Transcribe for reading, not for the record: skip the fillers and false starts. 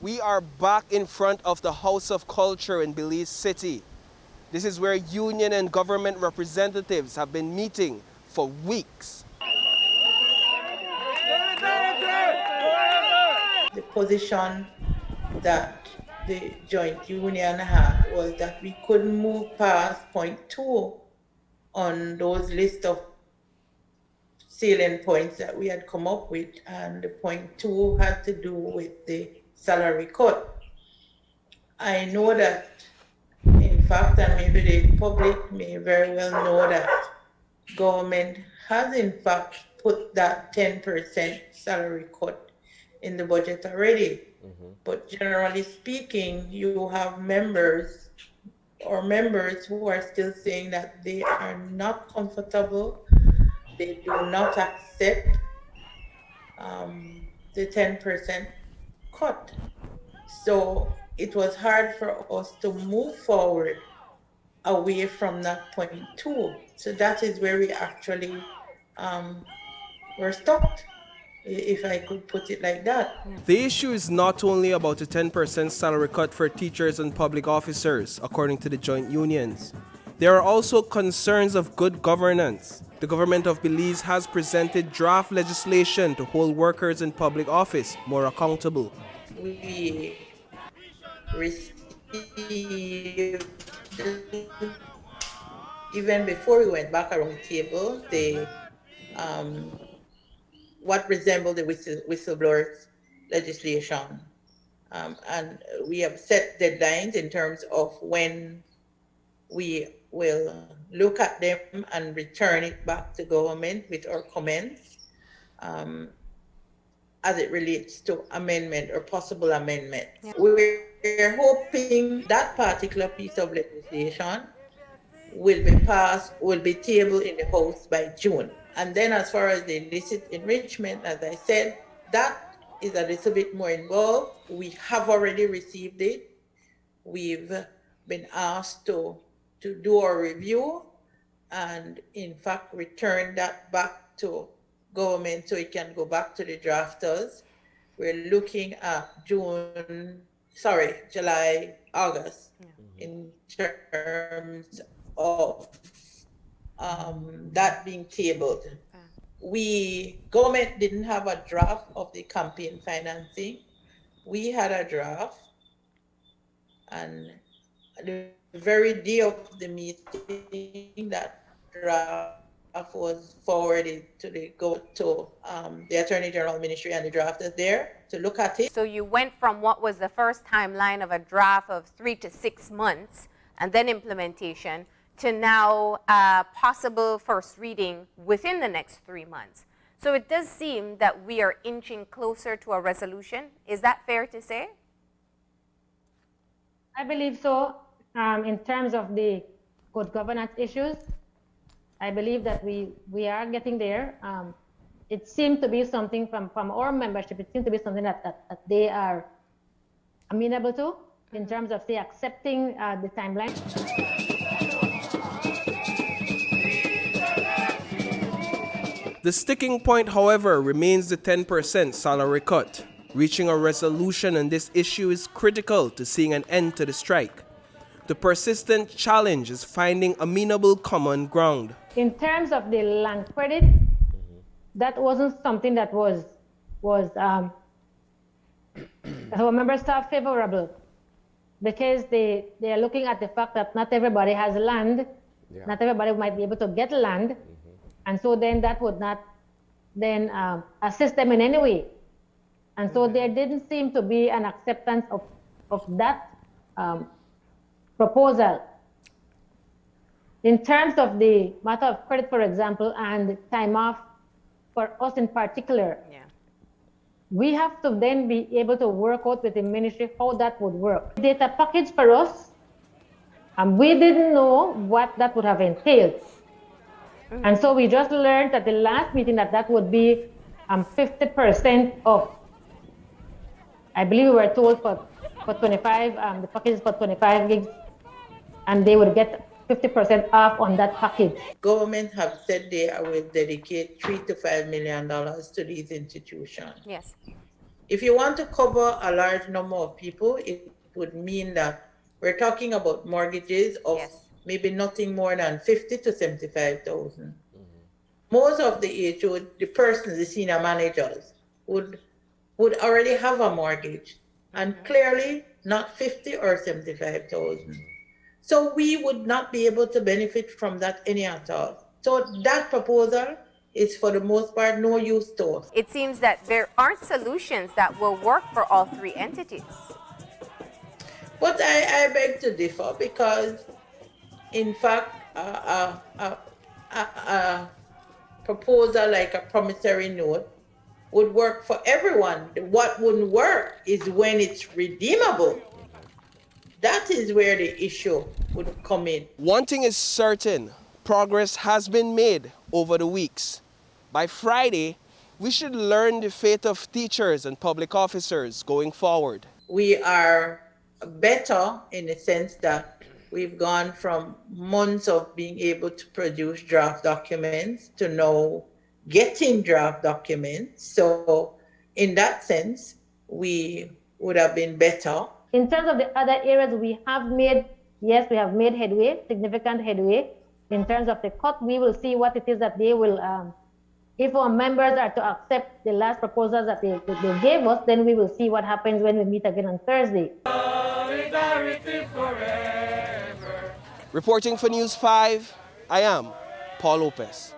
We are back in front of the House of Culture in Belize City. This is where union and government representatives have been meeting for weeks. The position that the joint union had was that we couldn't move past point 2 on those list of salient points that we had come up with, and the point 2 had to do with the salary cut. I know that, in fact, and maybe the public may very well know that government has in fact put that 10% salary cut in the budget already. But generally speaking, you have members who are still saying that they are not comfortable, they do not accept the 10% cut. So it was hard for us to move forward away from that point 2. So that is where we actually were stopped, if I could put it like that. The issue is not only about a 10% salary cut for teachers and public officers, according to the joint unions. There are also concerns of good governance. The government of Belize has presented draft legislation to hold workers in public office more accountable. We received, even before we went back around the table, what resembled the whistleblowers legislation. And we have set deadlines in terms of when we will look at them and return it back to government with our comments as it relates to amendment or possible amendment. Yeah. We're hoping that particular piece of legislation will be passed, will be tabled in the House by June. And then as far as the illicit enrichment, as I said, that is a little bit more involved. We have already received it. We've been asked to do a review and in fact return that back to government so it can go back to the drafters. We're looking at July, August in terms of that being tabled. Government didn't have a draft of the campaign financing. We had a draft, and the very day of the meeting, that draft was forwarded to the Attorney General Ministry and the drafters there to look at it. So you went from what was the first timeline of a draft of 3 to 6 months and then implementation to now possible first reading within the next 3 months. So it does seem that we are inching closer to a resolution. Is that fair to say? I believe so. In terms of the good governance issues, I believe that we are getting there. It seemed to be something from our membership, it seemed to be something that they are amenable to in terms of, say, accepting the timeline. The sticking point, however, remains the 10% salary cut. Reaching a resolution on this issue is critical to seeing an end to the strike. The persistent challenge is finding amenable common ground. In terms of the land credit, that wasn't something that was our members are favorable, because they are looking at the fact that not everybody has land, not everybody might be able to get land, and so then that would not then assist them in any way. And so there didn't seem to be an acceptance of that proposal. In terms of the matter of credit, for example, and time off for us in particular, we have to then be able to work out with the ministry how that would work. Data package for us, we didn't know what that would have entailed. And so we just learned at the last meeting that would be 50% of, I believe we were told for 25, the package is for 25 gigs, and they would get 50% off on that package. Government have said they will dedicate $3 to $5 million to these institutions. Yes. If you want to cover a large number of people, it would mean that we're talking about mortgages of Yes. maybe nothing more than 50 to 75,000. Most of the persons, the senior managers, would already have a mortgage, and clearly not 50 or 75,000. So we would not be able to benefit from that any at all. So that proposal is for the most part no use to us. It seems that there aren't solutions that will work for all three entities. But I beg to differ, because in fact a proposal like a promissory note would work for everyone. What wouldn't work is when it's redeemable. That is where the issue would come in. One thing is certain, progress has been made over the weeks. By Friday, we should learn the fate of teachers and public officers going forward. We are better in the sense that we've gone from months of being able to produce draft documents to now getting draft documents. So in that sense, we would have been better. In terms of the other areas, we have made headway, significant headway. In terms of the cut, we will see what it is that they will, if our members are to accept the last proposals that they gave us, then we will see what happens when we meet again on Thursday. Reporting for News 5, I am Paul Lopez.